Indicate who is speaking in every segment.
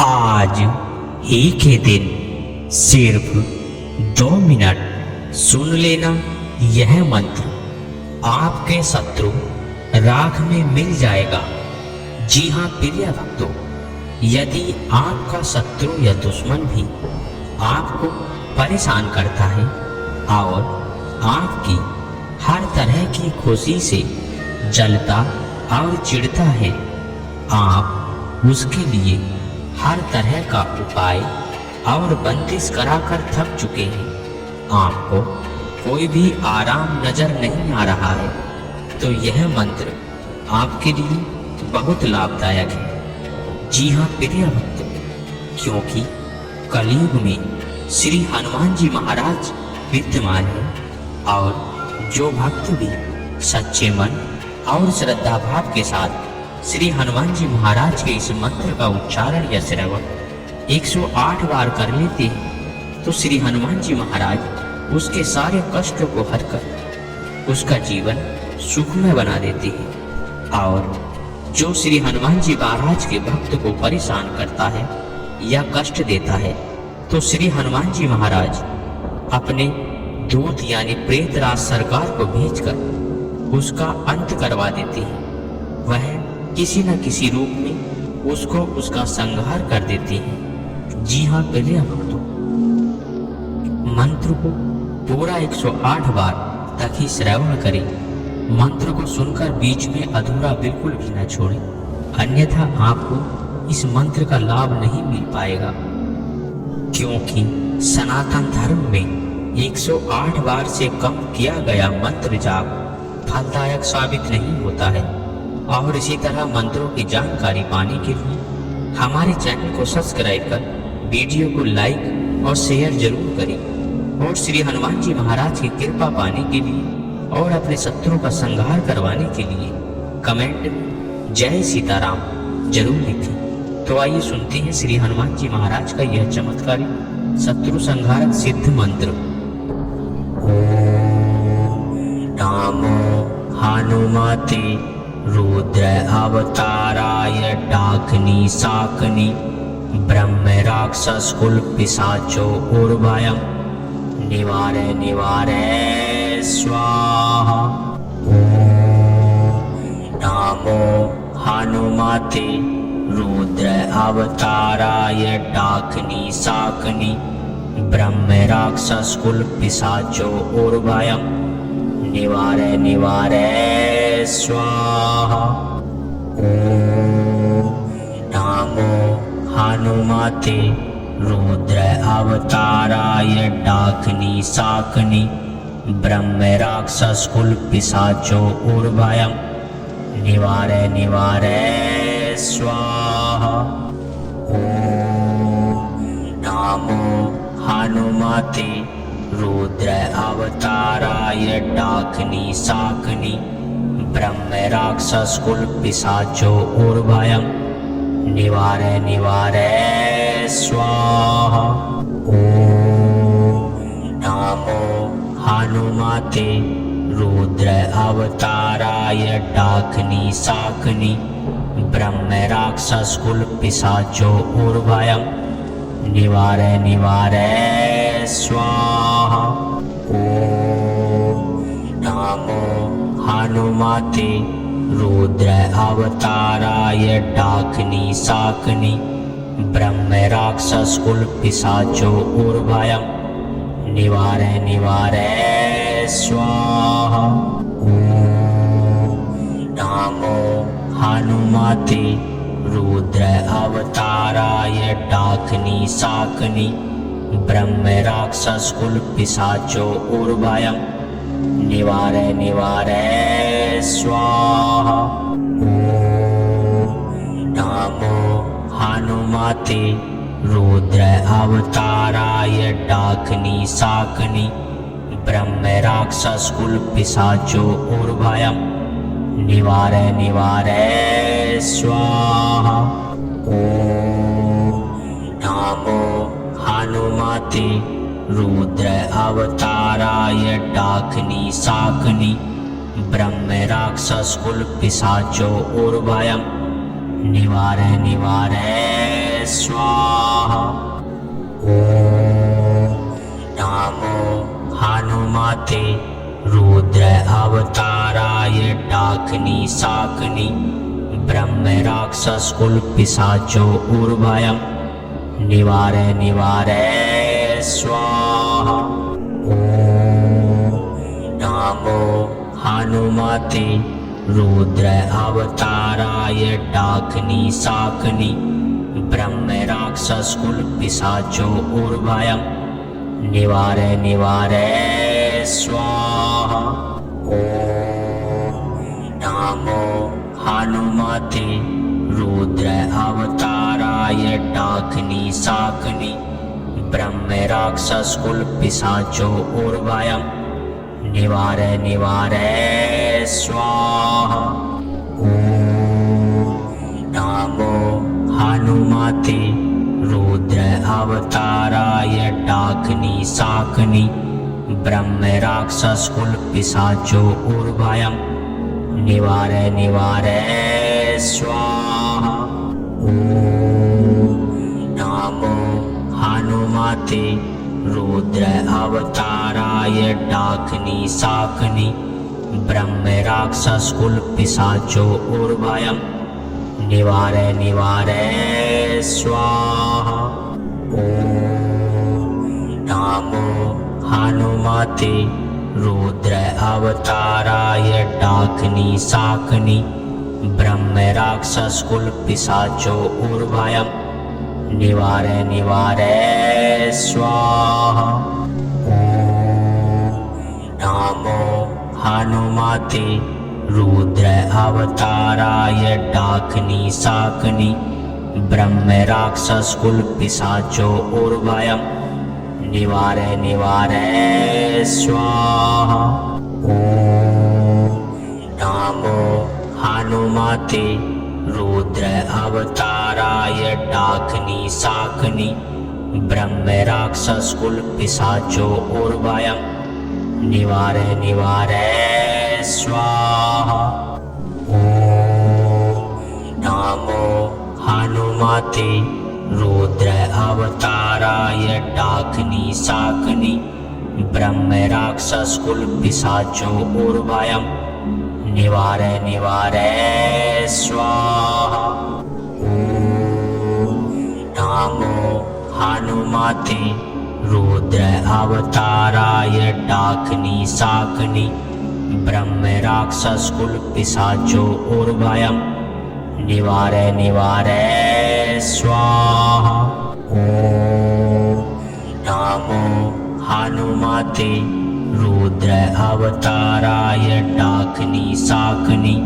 Speaker 1: आज ही के दिन सिर्फ 2 मिनट सुन लेना यह मंत्र, आपके शत्रु राख में मिल जाएगा। जी हाँ प्रिय भक्तों, यदि आपका शत्रु या दुश्मन भी आपको परेशान करता है और आपकी हर तरह की खुशी से जलता और चिढ़ता है, आप उसके लिए हर तरह का उपाय और बंदिश कराकर थक चुके हैं, आपको कोई भी आराम नजर नहीं आ रहा है, तो यह मंत्र आपके लिए बहुत लाभदायक है। जी हाँ प्रिय भक्तों, क्योंकि कलयुग में श्री हनुमान जी महाराज विद्यमान है और जो भक्त भी सच्चे मन और श्रद्धा भाव के साथ श्री हनुमान जी महाराज के इस मंत्र का उच्चारण या श्रवण 108 बार कर लेते हैं, तो श्री हनुमान जी महाराज उसके सारे कष्टों को हर कर उसका जीवन सुखमय बना देते हैं। और जो श्री हनुमान जी महाराज के भक्त को परेशान करता है या कष्ट देता है, तो श्री हनुमान जी महाराज अपने दूत यानी प्रेतराज सरकार को भेजकर उसका अंत करवा देते हैं। वह किसी न किसी रूप में उसको उसका संहार कर देते हैं। जी हाँ प्रिय भक्तों, मंत्र को पूरा 108 बार तक ही श्रवण करें। मंत्र को सुनकर बीच में अधूरा बिल्कुल भी न छोड़ें, अन्यथा आपको इस मंत्र का लाभ नहीं मिल पाएगा। क्योंकि सनातन धर्म में 108 बार से कम किया गया मंत्र जाप फलदायक साबित नहीं होता है। और इसी तरह मंत्रों की जानकारी पाने के लिए हमारे चैनल को सब्सक्राइब कर वीडियो को लाइक और शेयर जरूर करें। और श्री हनुमान जी महाराज की कृपा पाने के लिए और अपने शत्रु का संहार करवाने के लिए कमेंट में जय सीताराम जरूर लिखें। तो आइए सुनते हैं श्री हनुमान जी महाराज का यह चमत्कारी शत्रु संहारक सिद्ध मंत्र। ओम नमो हनुमते रुद्र अवताराय डाकिनी शाकिनी ब्रह्म राक्षस कुल पिशाचो उर्वयम निवारे निवारे स्वाहा। ओम नमो हनुमते रुद्र अवताराय डाकिनी शाकिनी ब्रह्म राक्षस कुल पिशाचो उर्वयम निवारे निवारे स्वाहा। ओम नमो हनुमते रुद्र अवताराय डाकिनी शाकिनी ब्रह्म राक्षस कुल पिशाचो उर्वयम निवारे निवारे स्वाहा। ओम नमो हनुमते रुद्र अवताराय डाकिनी शाकिनी ब्रह्म राक्षस कुल पिशाचो उर्वयम निवारे निवारे स्वाहा। ओम नमो हनुमते रुद्र अवताराय डाकिनी शाकिनी ब्रह्म राक्षस कुल पिशाचो उर्वयम निवारे निवारे स्वाहा। ओम नमो हनुमते रुद्र अवताराय डाकिनी शाकिनी ब्रह्म राक्षस कुल पिशाचो उर्वयम निवारे निवारे स्वाहा। ओम नमो हनुमते रुद्र अवताराय डाकिनी शाकिनी ब्रह्म राक्षस कुल पिशाचो उर्वयम निवारे निवारे स्वाहा। ओम नमो हनुमते रुद्र अवताराय डाकिनी शाकिनी ब्रह्म राक्षस कुल पिशाचो उर्वयम निवारे निवारे स्वाहा। ओम नमो हनुमते रुद्र अवताराय डाकिनी शाकिनी ब्रह्म राक्षस कुल पिशाचो उर्वयम निवारे निवारे स्वाहा। ओम नमो हनुमते रुद्र अवताराय डाकिनी शाकिनी ब्रह्म राक्षस कुल पिशाचो उर्वयम् निवारे निवारे स्वाहा। ओम नमो हनुमते रुद्र अवताराय डाकिनी शाकिनी ब्रह्म राक्षस कुल पिशाचो उर्वयम् निवारे निवारे स्वाहा। ओम नमो हनुमते रुद्र अवताराय डाकिनी शाकिनी ब्रह्म राक्षस कुल पिशाचो उर्वयम् निवारे निवारे स्वाहा। ओम नमो हनुमते रुद्र अवताराय डाकिनी शाकिनी ब्रह्म राक्षस कुल पिशाचो उर्वयम् निवारे निवारे स्वाहा। ओम नमो हनुमते रुद्र अवताराय डाकिनी शाकिनी ब्रह्म राक्षस कुल पिशाचो उर्वयम् निवारे निवारे स्वाहा। ओम नमो हनुमते रुद्र अवताराय डाकिनी शाकिनी ब्रह्म राक्षस कुल पिशाचो उर्वयम् निवारे निवारे स्वाहा। ओम नमो हनुमते रुद्र अवताराय डाकिनी शाकिनी ब्रह्म राक्षस कुल पिशाचो उर्वयम् निवारे निवारे स्वाहा। ओम नमो हनुमते रुद्र अवताराय डाकिनी शाकिनी ब्रह्म राक्षस कुल पिशाचो उर्वयम् निवारे निवारे स्वाहा। ओम नमो हनुमते रुद्र अवताराय डाकिनी शाकिनी ब्रह्म राक्षस कुल पिशाचो उर्वयम् निवारे निवारे स्वाहा। ओम नमो हनुमते रुद्र अवताराय डाकिनी शाकिनी ब्रह्म राक्षस कुल पिशाचो उर्वयम् निवारे निवारे स्वाहा। ओम नमो हनुमते रुद्र अवताराय डाकिनी शाकिनी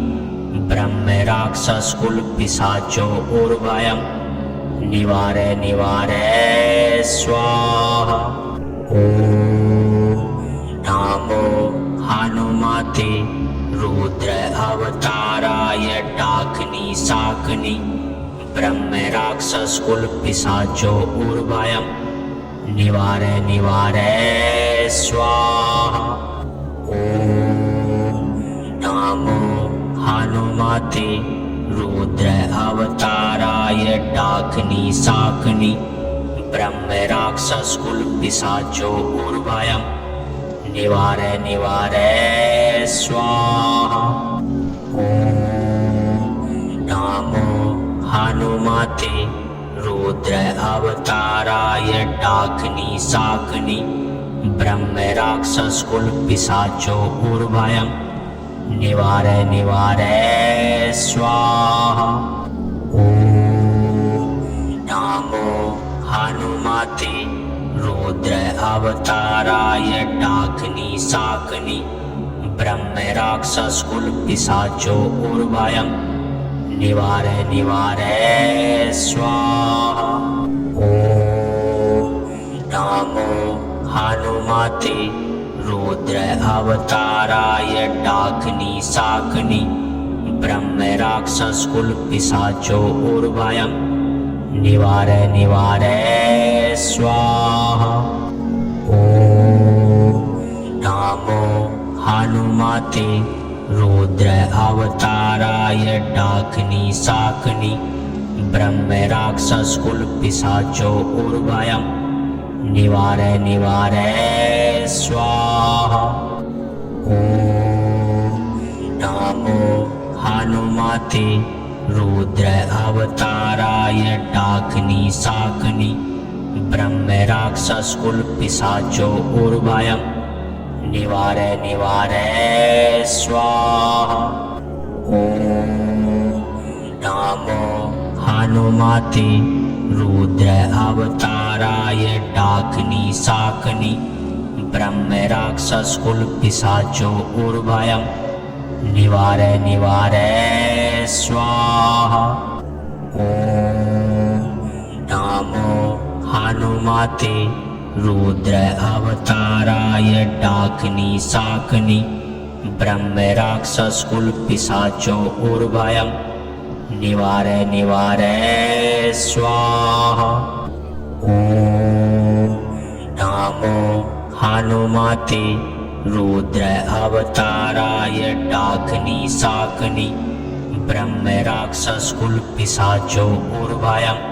Speaker 1: ब्रह्म राक्षस कुल पिशाचो उर्वयम् निवारे निवारे स्वाहा। ओम नमो हनुमते रुद्र अवताराय डाकिनी शाकिनी ब्रह्म राक्षस कुल पिशाचो उर्वयम् निवारे निवारे स्वाहा। ओम नमो हनुमते रुद्र अवताराय डाकिनी शाकिनी ब्रह्म राक्षस कुल पिशाचो उर्वयम् निवारे निवारे स्वाहा। ओम नमो हनुमते रुद्र अवताराय डाकिनी शाकिनी ब्रह्म राक्षस कुल पिशाचो उर्वयम् निवारे निवारे स्वाहा। ओम नमो हनुमते रुद्र अवताराय डाकिनी शाकिनी ब्रह्म राक्षस कुल पिशाचो उर्वयम् निवारे निवारे स्वाहा। ओम नमो हनुमते रुद्र अवताराय डाकिनी शाकिनी ब्रह्म राक्षस कुल पिशाचो उर्वयम् निवारे निवारे स्वाहा। ओम नमो हनुमते रुद्र अवताराय डाकिनी शाकिनी ब्रह्म राक्षस कुल पिशाचो उर्वयम् निवारय निवारय स्वाहा। ओम नमो हनुमते रुद्र अवताराय डाकिनी शाकिनी ब्रह्म राक्षस कुल पिशाचो उर्वयम् निवारय निवारय स्वाहा। ओम नमो हनुमते रुद्र अवताराय डाकिनी शाकिनी ब्रह्म राक्षस कुल पिशाचो उर्वयम् निवारय निवारय स्वाहा। ओम नमो हनुमते रुद्र अवताराय डाकिनी शाकिनी ब्रह्म राक्षस कुल पिशाचो उर्वयम् निवारय निवारय स्वाहा। ओम नमो हनुमते रुद्र अवताराय डाकिनी शाकिनी ब्रह्म राक्षस कुल पिशाचो उर्वयम्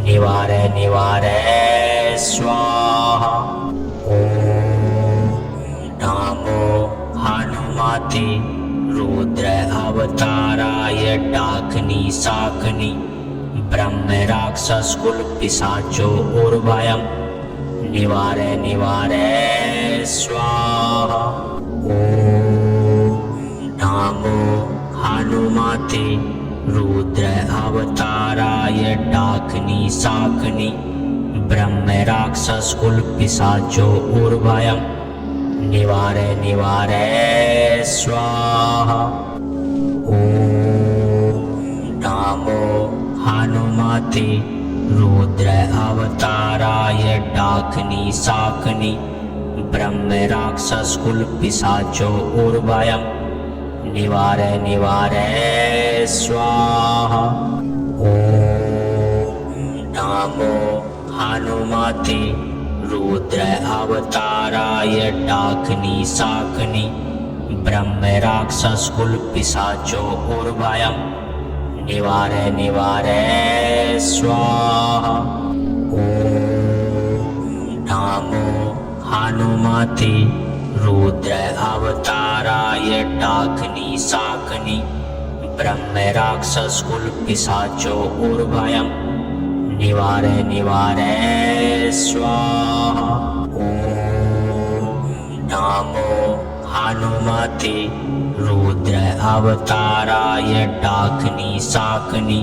Speaker 1: निवारय निवारय स्वाहा। ओम नमो हनुमते रुद्र अवताराय डाकिनी शाकिनी ब्रह्म राक्षस कुल पिशाचो उर्वयम् निवारय निवारय स्वाहा। ओम नमो हनुमते रुद्र अवताराय डाकिनी शाकिनी ब्रह्म राक्षस कुल पिशाचो उर्वयम् निवारय निवारय स्वाहा। ओम नमो हनुमते रुद्र अवताराय डाकिनी शाकिनी ब्रह्म राक्षस कुल पिशाचो उर्वयम् निवारय निवारय स्वाहा। ओम नमो हनुमते रुद्र अवताराय डाकिनी शाकिनी ब्रह्म राक्षस कुल पिशाचो उर्वयम् निवारय निवारय स्वाहा। ओम नमो हनुमते रुद्र अवताराय डाकिनी शाकिनी ब्रह्म राक्षस कुल पिशाचो उर्वयम् निवारय निवारय स्वाहा। ओम नमो हनुमते रुद्र अवताराय डाकिनी शाकिनी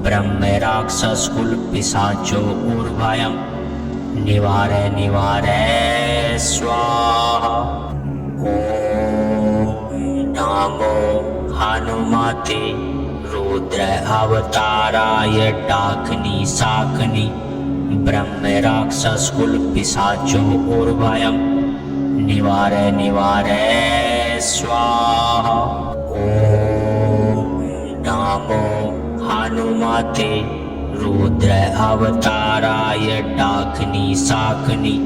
Speaker 1: ब्रह्म राक्षस कुल पिशाचो उर्वयम् निवारय निवारय स्वाहा। ओम नमो हनुमते रुद्र अवताराय डाकिनी शाकिनी ब्रह्म राक्षस कुल पिशाचो उर्वयम् निवारय निवारय स्वाहा। ओम नमो हनुमते रुद्र अवताराय डाकिनी शाकिनी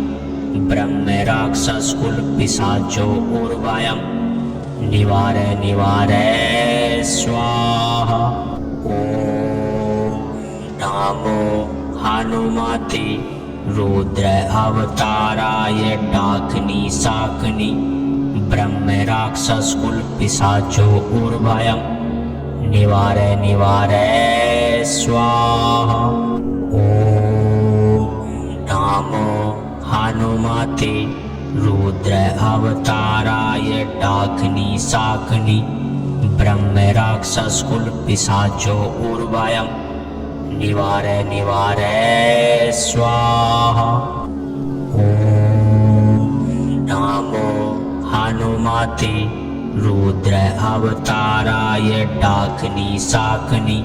Speaker 1: ब्रह्म राक्षस कुल पिशाचो उर्वयम् निवारय निवारय स्वाहा। ओम नमो हनुमते रुद्र अवताराय डाकिनी शाकिनी ब्रह्म राक्षस कुल पिशाचो उर्वयम् निवारय निवारय स्वाहा। ओम नमो हनुमते रुद्र अवताराय डाकिनी शाकिनी ब्रह्म राक्षस कुल पिशाचो उर्वयम् निवारय निवारय स्वाहा। ओम नमो हनुमते रुद्र अवताराय डाकिनी शाकिनी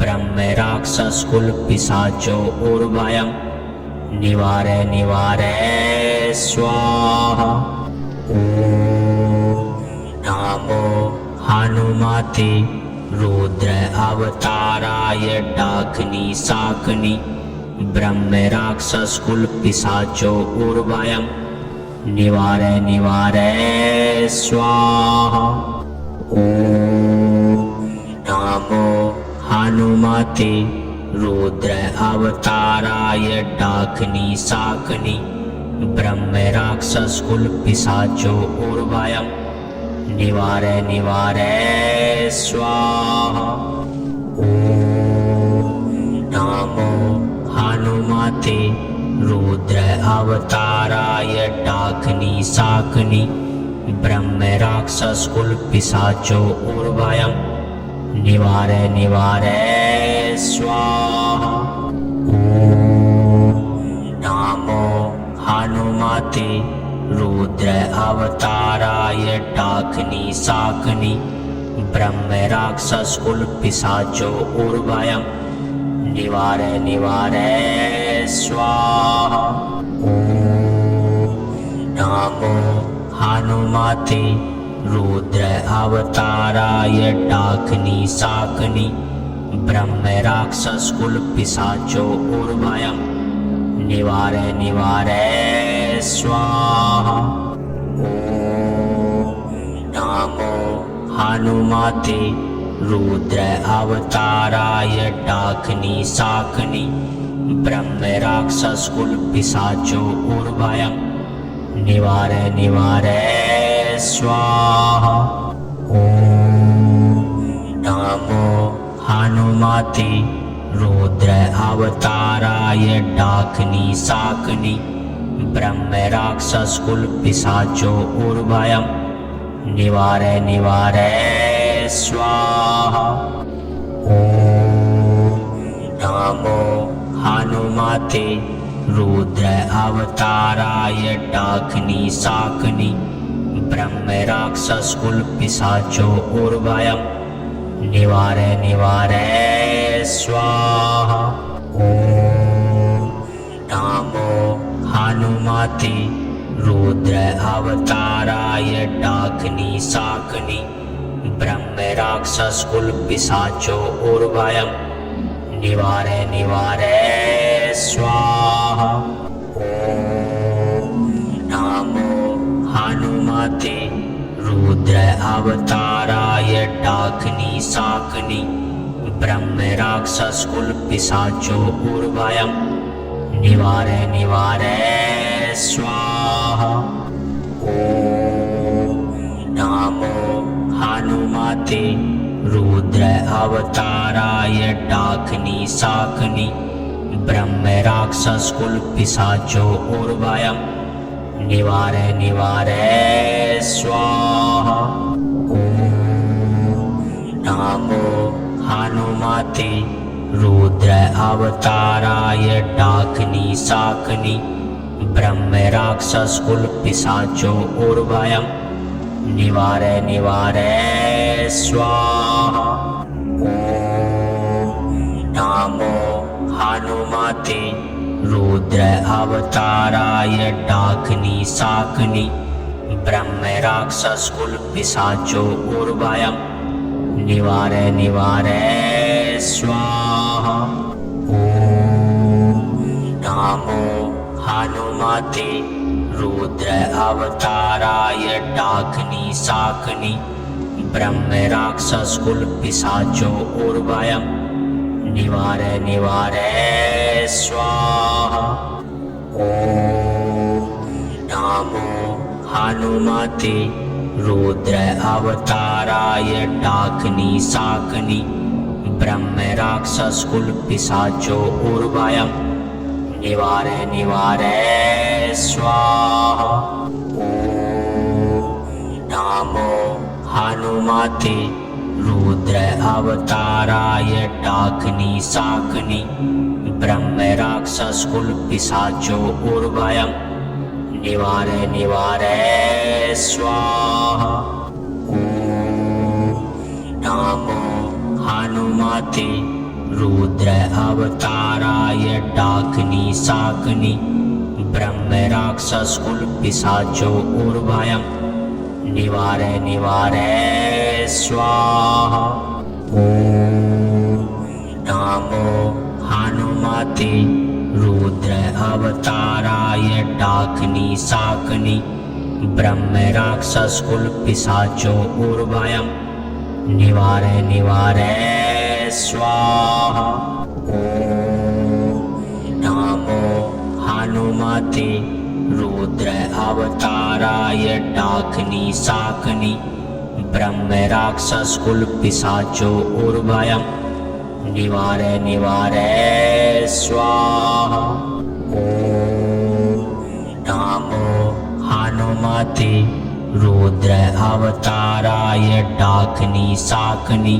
Speaker 1: ब्रह्म राक्षस कुल पिशाचो उर्वयम् निवारय निवारय स्वाहा। ओम नमो हनुमते रुद्र अवताराय डाकिनी शाकिनी ब्रह्म राक्षस कुल पिशाचो उर्वयम् निवारय निवारय स्वाहा। ओम नमो हनुमते रुद्र अवताराय डाकिनी शाकिनी ब्रह्म राक्षस कुल पिशाचो उर्वयम् निवारे निवारे स्वाहा। ओम नमो हनुमते रुद्र अवताराय डाकिनी शाकिनी ब्रह्म राक्षस कुल पिशाचो उर्वयम् निवारे निवारे स्वाहा। ओम नमो हनुमते रुद्र अवताराय डाकिनी शाकिनी ब्रह्म राक्षस कुल पिशाचो उर्वयम् निवारे निवारे स्वाहा। ओम नमो हनुमते रुद्र अवताराय डाकिनी शाकिनी ब्रह्म राक्षस कुल पिशाचो उर्वयम् निवारे निवारे स्वाहा। ओम नमो हनुमते रुद्र अवताराय डाकिनी शाकिनी ब्रह्म राक्षस कुल पिशाचो उर्वयम् निवारे निवारे स्वाहा। ओम नमो हनुमते रुद्र अवताराय डाकिनी शाकिनी ब्रह्म राक्षस कुल पिशाचो उर्वयम् निवारे निवारे स्वाहा। ओम नमो हनुमते रुद्र अवताराय डाकिनी शाकिनी ब्रह्म राक्षस कुल पिशाचो उर्वयम् निवारे निवारे स्वाहा। ओम नमो हनुमते रुद्र अवताराय डाकिनी शाकिनी ब्रह्म राक्षस कुल पिशाचो उर्वयम् निवारे निवारे स्वाहा। ओम नमो हनुमते रुद्र अवताराय डाकिनी शाकिनी ब्रह्म राक्षस कुल पिशाचो उर्वयम् निवारे निवारे स्वाहा। ओम नमो हनुमते रुद्र अवताराय डाकिनी शाकिनी ब्रह्म राक्षस कुल पिशाचो उर्वयम् निवारे निवारे स्वाहा। ओम नमो हनुमते रुद्र अवताराय डाकिनी शाकिनी ब्रह्म राक्षस कुल पिशाचो उर्वयम् निवारे निवारे स्वाहा। ओम नमो हनुमते रुद्र अवताराय डाकिनी शाकिनी ब्रह्म राक्षस कुल पिशाचो उर्वयम् निवारे निवारे स्वाहा। ओम नमो हनुमते रुद्र अवताराय डाकिनी शाकिनी ब्रह्म राक्षस कुल पिशाचो उर्वयम् निवारे निवारे स्वाहा। ओम नमो हनुमते रुद्र अवताराय डाकिनी शाकिनी ब्रह्म राक्षस कुल पिशाचो उर्वयम् निवारे निवारे स्वाहा। ओम नमो हनुमते रुद्र अवताराय डाकिनी शाकिनी ब्रह्म राक्षस कुल पिशाचो उर्वयम् निवारे निवारे स्वाहा। ओम नमो हनुमते रुद्र अवताराय डाकिनी शाकिनी ब्रह्म राक्षस कुल पिशाचो उर्वयम् निवारे निवारे स्वाहा। ओम नमो हनुमते रुद्र अवताराय डाकिनी शाकिनी ब्रह्म राक्षस कुल पिशाचो उर्वयम् निवारे निवारे स्वाहा। ओम नमो हनुमते रुद्र अवताराय डाकिनी शाकिनी ब्रह्म राक्षस कुल पिशाचो उर्वयम् निवारे निवारे स्वाहा। ओम नमो हनुमते रुद्र अवताराय डाकिनी शाकिनी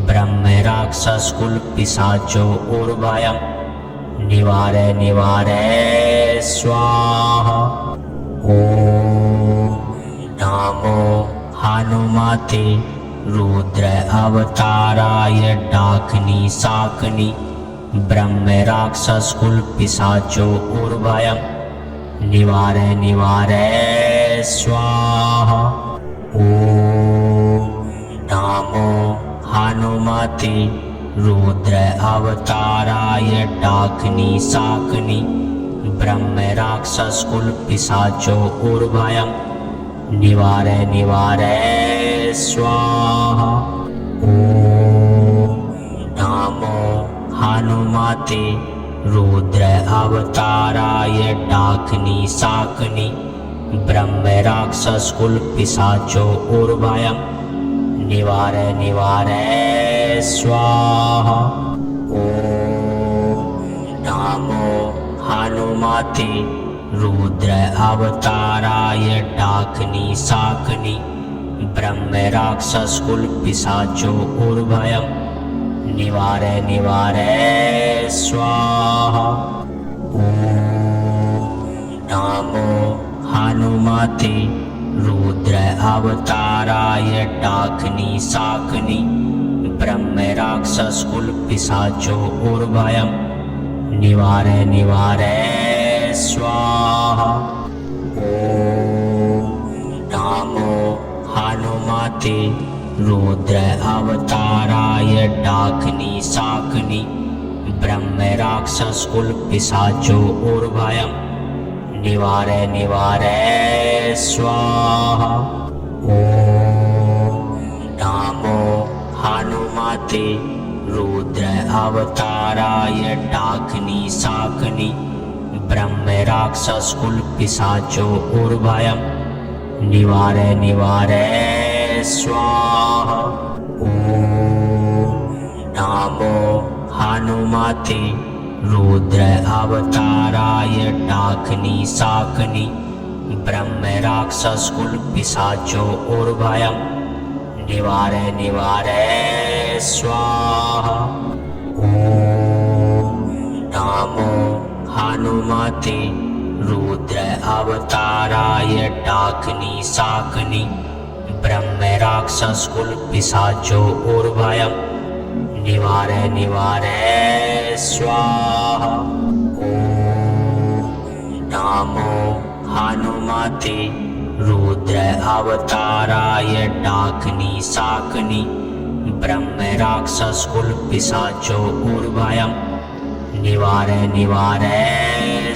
Speaker 1: ब्रह्म राक्षस कुल पिशाचो उर्वयम् निवारे निवारे स्वाहा। ओम नमो हनुमते रुद्र अवताराय डाकिनी शाकिनी ब्रह्म राक्षस कुल पिशाचो उर्वयम् निवारे निवारे स्वाहा। ओम नमो हनुमते रुद्र अवताराय डाकिनी शाकिनी ब्रह्म राक्षस कुल पिशाचो उर्वयम् निवारे निवारे स्वाहा। ओम नमो हनुमते रुद्र अवताराय डाकिनी शाकिनी ब्रह्म राक्षस कुल पिशाचो उर्वयम् निवारे निवारे स्वाहा। ओम नमो हनुमते रुद्र अवताराय डाकिनी शाकिनी ब्रह्म राक्षस कुल पिशाचो उर्वयम् निवारे निवारे स्वाहा। ओम नमो हनुमते रुद्र अवताराय डाकिनी शाकिनी ब्रह्म राक्षस कुल पिशाचो उर्वयम् निवारे निवारे स्वाहा। ओम नमो हनुमते रुद्र अवताराय डाकिनी शाकिनी ब्रह्म राक्षस कुल पिशाचो उर्वयम् निवारे निवारे स्वाहा। ओम नमो हनुमते रुद्र अवताराय डाकिनी शाकिनी ब्रह्म राक्षस कुल पिशाचो उर्वयम् निवारे निवारे स्वाहा। ओम नमो हनुमते रुद्र अवताराय डाकिनी शाकिनी ब्रह्म राक्षस कुल पिशाचो उर्वयम् निवारे निवारे स्वाहा। ओम नमो हनुमते रुद्र अवताराय डाकिनी शाकिनी ब्रह्म राक्षस कुल पिशाचो उर्वयम् निवारे निवारे स्वाहा। ओम नमो हनुमते रुद्र अवताराय डाकिनी शाकिनी ब्रह्म राक्षस कुल पिशाचो उर्वयम् निवारे निवारे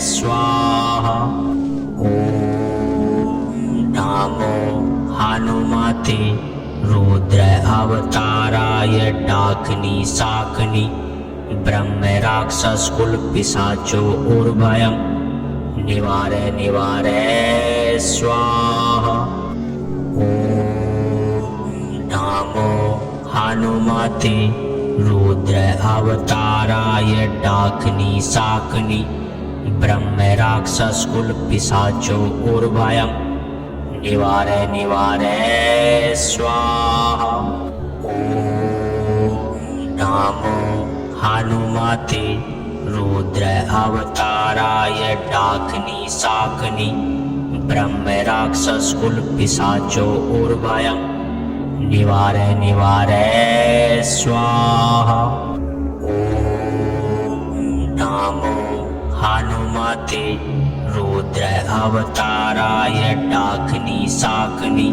Speaker 1: स्वाहा। ओम नमो हनुमते रुद्र अवताराय डाकिनी शाकिनी ब्रह्म राक्षस कुल पिशाचो उर्वयम् निवारे निवारे स्वाहा। ओम नमो हनुमते रुद्र अवताराय डाकिनी शाकिनी ब्रह्म राक्षस कुल पिशाचो उर्वयम् निवारे निवारे स्वाहा। ओम नमो हनुमते रुद्र अवताराय डाकिनी शाकिनी ब्रह्म राक्षस कुल पिशाचो उर्वयम् निवारे निवारे स्वाहा। ओम नमो हनुमते रुद्र अवताराय डाकिनी शाकिनी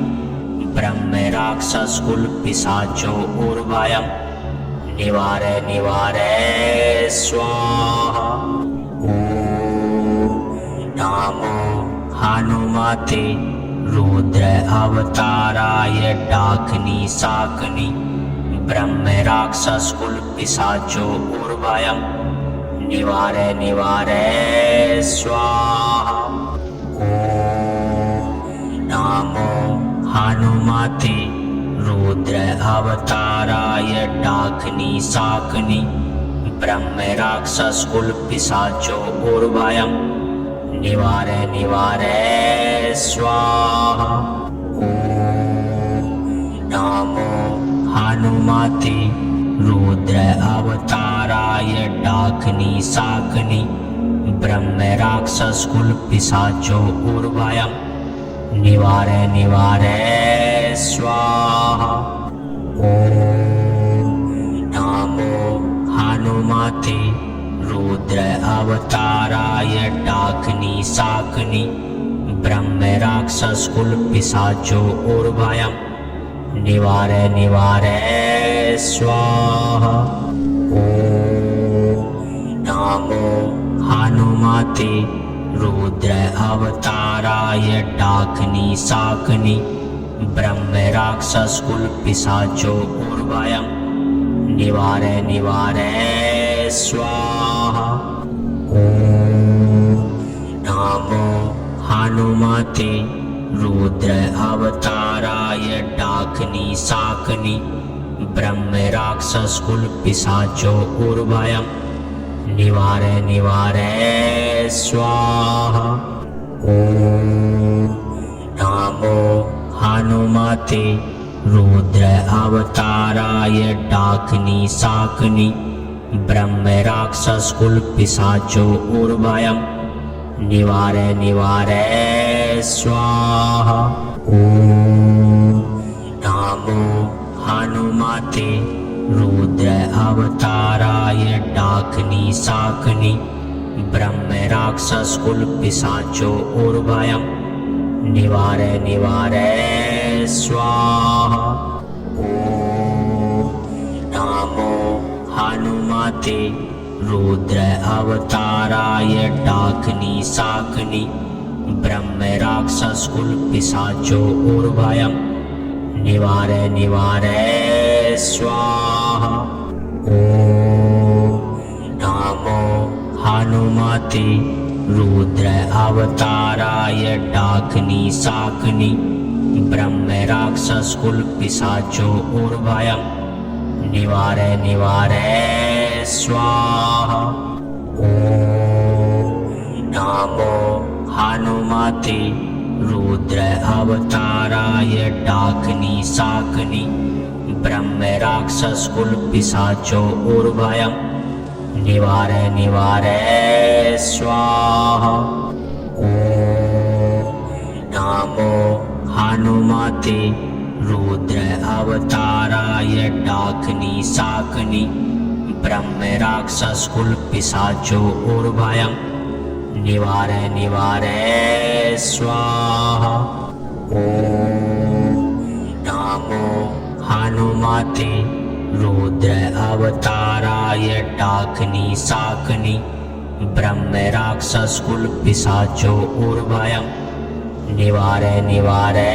Speaker 1: ब्रह्म राक्षस कुल पिशाचो उर्वयम् निवारे निवारे स्वाहा। ओम नमो हनुमते रुद्र अवताराय डाकिनी शाकिनी ब्रह्म राक्षस कुल पिशाचो ऊर्वयम् निवारे निवारे स्वाहा। ओम नमो हनुमते रुद्र अवताराय डाकिनी शाकिनी ब्रह्म राक्षस कुल पिशाचो ऊर्वयम् निवारे निवारे स्वाहा। ओम नमो हनुमते रुद्र अवताराय डाकिनी शाकिनी ब्रह्म राक्षस कुल पिशाचो ऊर्वयम् निवारे निवारे स्वाहा। ओम नमो हनुमते रुद्र अवताराय डाकिनी शाकिनी ब्रह्म राक्षस कुल पिशाचो ऊर्वयम् निवारे निवारे स्वाहा। ओम नमो हनुमते रुद्र अवताराय डाकिनी शाकिनी ब्रह्म राक्षस कुल पिशाचो ऊर्वयम् निवारे निवारे स्वाहा। ओम नमो हनुमते रुद्र अवताराय डाकिनी शाकिनी ब्रह्म राक्षस कुल पिशाचो ऊर्वयम् निवारे निवारे स्वाहा। ओम नमो हनुमते रुद्र अवताराय डाकिनी शाकिनी ब्रह्म राक्षस कुल पिशाचो ऊर्वयम् निवारे निवारे स्वाहा। ओम नमो हनुमते रुद्र अवताराय डाकिनी शाकिनी ब्रह्म राक्षस कुल पिशाचो ऊर्वयम् निवारे निवारे स्वाहा। ओम नमो हनुमते रुद्र अवताराय डाकिनी शाकिनी ब्रह्म राक्षस कुल पिशाचो ऊर्वयम् निवारे निवारे स्वाहा। ओम नमो हनुमते रुद्र अवताराय डाकिनी शाकिनी ब्रह्म राक्षस कुल पिशाचो ऊर्वयम् निवारे निवारे स्वाहा। ओम नमो हनुमते रुद्र अवताराय डाकिनी शाकिनी ब्रह्म राक्षस कुल पिशाचो ऊर्वयम् निवारे निवारे स्वाहा। ओम नमो हनुमते रुद्र अवताराय डाकिनी शाकिनी ब्रह्म राक्षस कुल पिशाचो ऊर्वयम् निवारे निवारे स्वाहा। ओम नमो हनुमते रुद्र अवताराय डाकिनी शाकिनी ब्रह्म राक्षस कुल पिशाचो ऊर्वयम् निवारे निवारे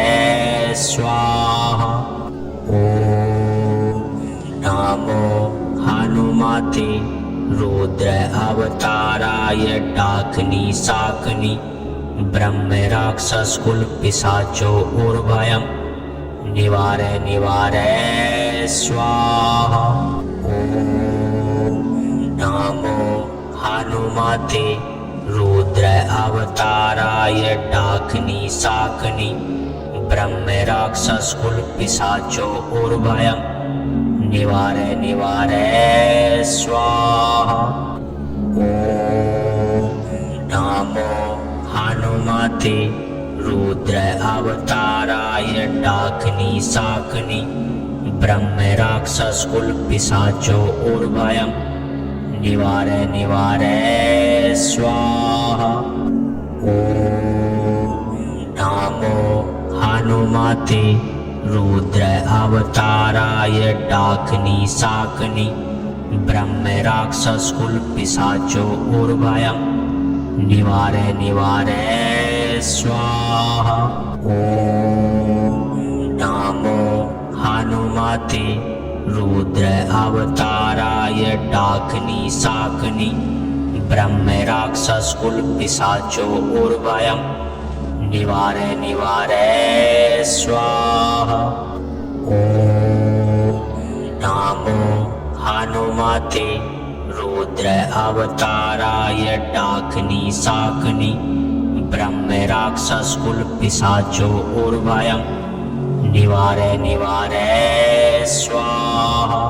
Speaker 1: स्वाहा। ओम नमो हनुमते रुद्र अवताराय डाकिनी शाकिनी ब्रह्म राक्षस कुल पिशाचो ऊर्वयम् निवारे निवारे स्वाहा। ओम नमो हनुमते रुद्र अवताराय डाकिनी शाकिनी ब्रह्म राक्षस कुल पिशाचो ऊर्वयम् निवारे निवारे स्वाहा। ओम नमो हनुमते रुद्र अवताराय डाकिनी शाकिनी ब्रह्म राक्षस कुल पिशाचो ऊर्वयम् निवारे निवारे स्वाहा। ओम नमो हनुमते रुद्र अवताराय डाकिनी शाकिनी ब्रह्म राक्षस कुल पिशाचो ऊर्वयम् निवारे निवारे स्वाहा। ओम नमो हनुमते रुद्र अवताराय डाकिनी शाकिनी ब्रह्म राक्षस कुल पिशाचो उर्वयम् निवारे निवारे स्वाहा। ओम नमो हनुमते रुद्र अवताराय डाकिनी शाकिनी ब्रह्म राक्षस कुल पिशाचो उर्वयम् निवारे निवारे स्वाहा।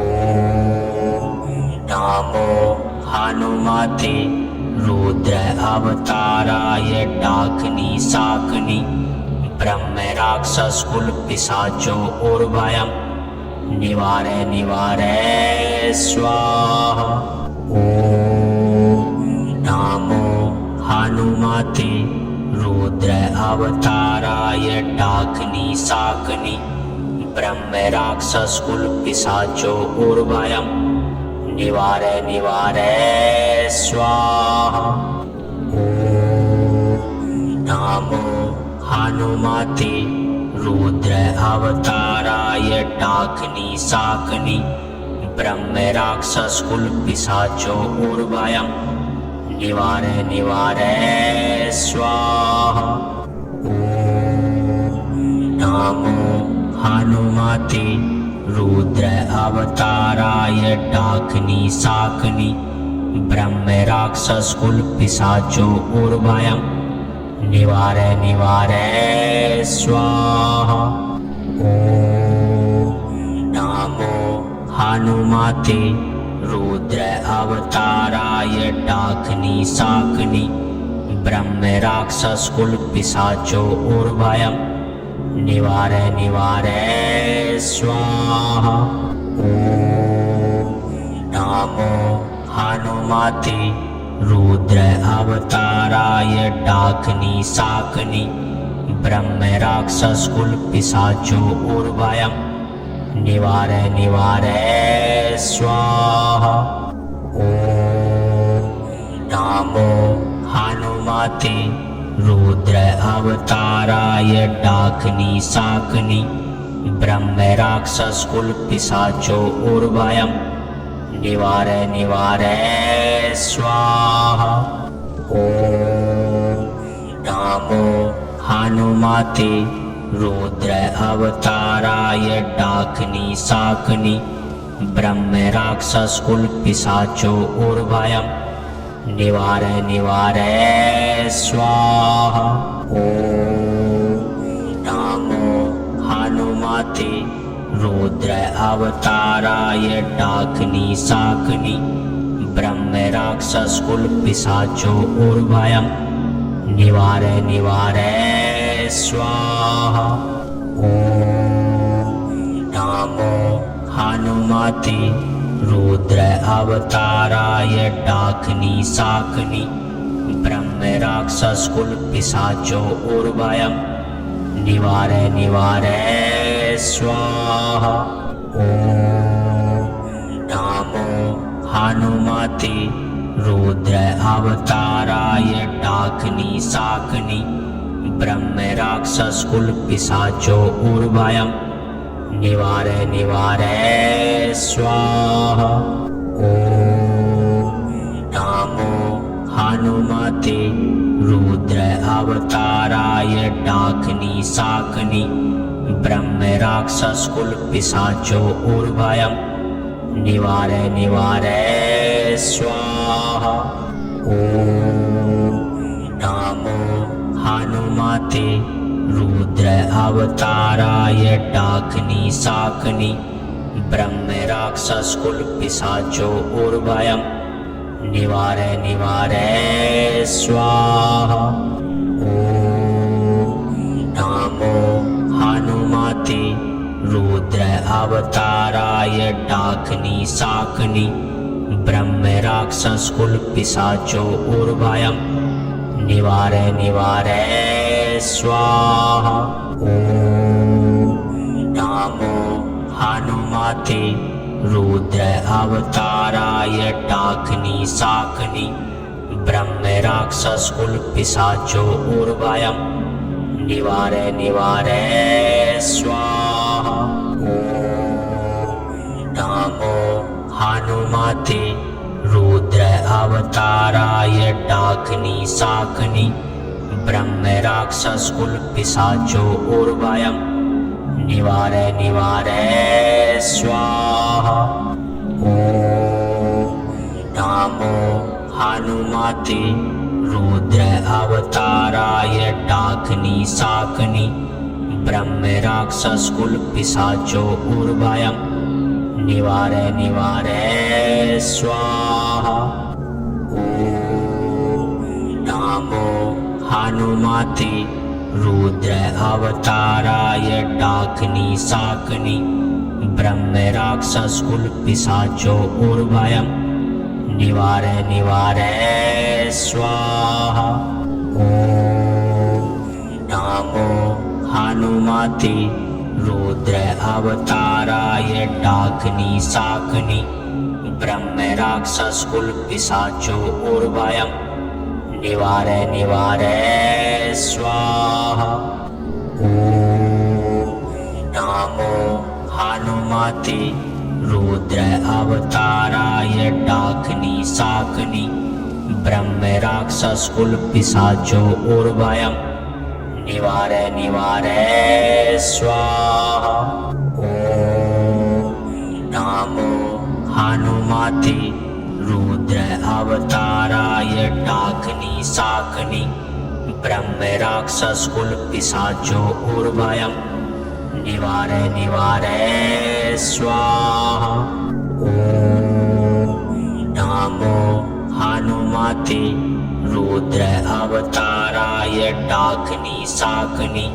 Speaker 1: ओम नमो हनुमते रुद्र अवताराय डाकिनी शाकिनी ब्रह्म राक्षस कुल पिशाचो उर्वयम् निवारे निवारे स्वाहा। ओम नमो हनुमते रुद्र अवताराय डाकिनी शाकिनी ब्रह्म राक्षस कुल पिशाचो उर्वयम् निवारे निवारे स्वाहा। ओम नमो हनुमते रुद्र अवताराय डाकिनी शाकिनी ब्रह्म राक्षस कुल पिशाचो उर्वयम् निवारे निवारे स्वाहा। ओम नमो हनुमते रुद्र अवताराय डाकिनी शाकिनी ब्रह्म राक्षस कुल पिशाचो उर्वयम् निवारे निवारे स्वाहा। ओम नमो हनुमते रुद्र अवताराय डाकिनी शाकिनी ब्रह्म राक्षस कुल पिशाचो उर्वयम् निवारे निवारे स्वाहा। ओम नमो हनुमते रुद्र अवताराय डाकिनी शाकिनी ब्रह्म राक्षस कुल पिशाचो उर्वयम् निवारे निवारे स्वाहा। ओम नमो हनुमते रुद्र अवताराय डाकिनी शाकिनी ब्रह्म राक्षस कुल पिशाचो उर्वयम् निवारे निवारे स्वाहा। ओम नमो हनुमते रुद्र अवताराय डाकिनी शाकिनी ब्रह्म राक्षस कुल पिशाचो उर्वयम् निवारे निवारे स्वाहा। ओम नमो हनुमते रुद्र अवताराय डाकिनी शाकिनी ब्रह्म राक्षस कुल पिशाचो उर्वयम् निवारे निवारे स्वाहा। ओम नमो हनुमते रुद्र अवताराय डाकिनी शाकिनी ब्रह्म राक्षस कुल पिशाचो उर्वयम् निवारे निवारे स्वाहा। ओम नमो हनुमते रुद्र अवताराय डाकिनी शाकिनी ब्रह्म राक्षस कुल पिशाचो उर्वयम् निवारे निवारे स्वाहा। ओम नमो हनुमते रुद्र अवताराय डाकिनी शाकिनी ब्रह्म राक्षस कुल पिशाचो उर्वयम् निवारे निवारे स्वाहा। ओम नमो हनुमते रुद्र अवताराय डाकिनी शाकिनी ब्रह्म राक्षस कुल पिशाचो उर्वयम् निवारे निवारे स्वाहा। ओम नमो हनुमते रुद्र अवताराय डाकिनी शाकिनी ब्रह्म राक्षस कुल पिशाचो उर्वयम् निवारे निवारे स्वाहा। ओम नमो हनुमते रुद्र अवताराय डाकिनी शाकिनी ब्रह्म राक्षस कुल पिशाचो उर्वयम् निवारे निवारे स्वाहा। ओम हनुमते रुद्र अवताराय डाकिनी शाकिनी ब्रह्म राक्षस कुल पिशाचो उर्वयम निवारे निवारे स्वाहा। ओम नमो हनुमते रुद्र अवताराय डाकिनी शाकिनी ब्रह्म राक्षस कुल पिशाचो उर्वयम निवारे निवारे स्वाहा। ओम नमो हनुमते रुद्र अवताराय डाकिनी शाकिनी ब्रह्म राक्षस कुल पिशाचो उर्वयम निवारे निवारे स्वाहा। ओम नमो हनुमते रुद्र अवताराय डाकिनी शाकिनी ब्रह्म राक्षस कुल पिशाचो उर्वयम निवारे निवारे स्वाहा। ओम नमो हनुमते रुद्र अवताराय डाकिनी शाकिनी ब्रह्म राक्षस कुल पिशाचो उर्वयम निवारे निवारे स्वाहा। ओम नमो हनुमते रुद्र अवताराय डाकिनी शाकिनी ब्रह्म राक्षस कुल पिशाचो उर्वयम निवारे निवारे स्वाहा। ओम नमो हनुमते रुद्र अवताराय डाकिनी शाकिनी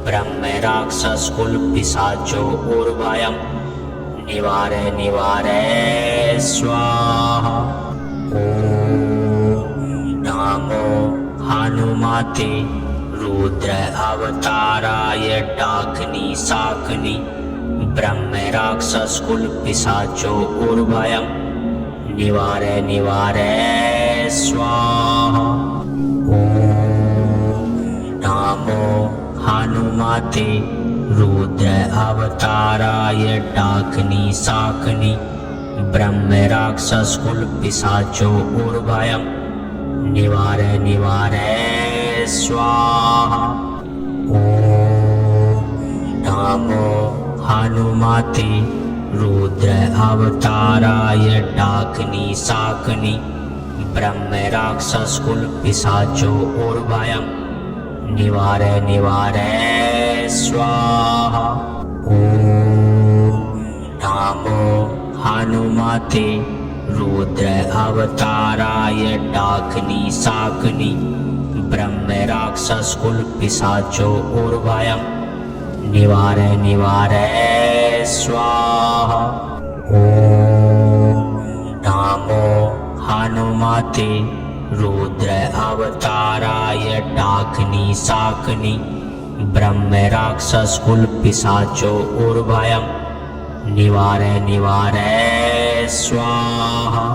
Speaker 1: ब्रह्म राक्षस कुल पिशाचो उर्वयम निवारे निवारे स्वाहा। ओम नमो हनुमते रुद्र अवताराय डाकिनी शाकिनी ब्रह्म राक्षस कुल पिशाचो उर्वयम निवारे निवारे स्वाहा। ओम नमो हनुमते रुद्र अवताराय डाकिनी शाकिनी ब्रह्म राक्षस कुल पिशाचो उर्वयम निवारे निवारे स्वाहा। ओम नमो हनुमते रुद्र अवताराय डाकिनी शाकिनी ब्रह्म राक्षस कुल पिशाचो उर्वयम निवारे निवारे स्वाहा। ओम नमो हनुमते रुद्र अवताराय डाकिनी शाकिनी ब्रह्म राक्षस कुल पिशाचो उर्वयम निवारे निवारे स्वाहा। ओम नमो हनुमते रुद्र अवताराय डाकिनी शाकिनी ब्रह्म राक्षस कुल पिशाचो उर्वयम निवारे निवारे स्वाहा।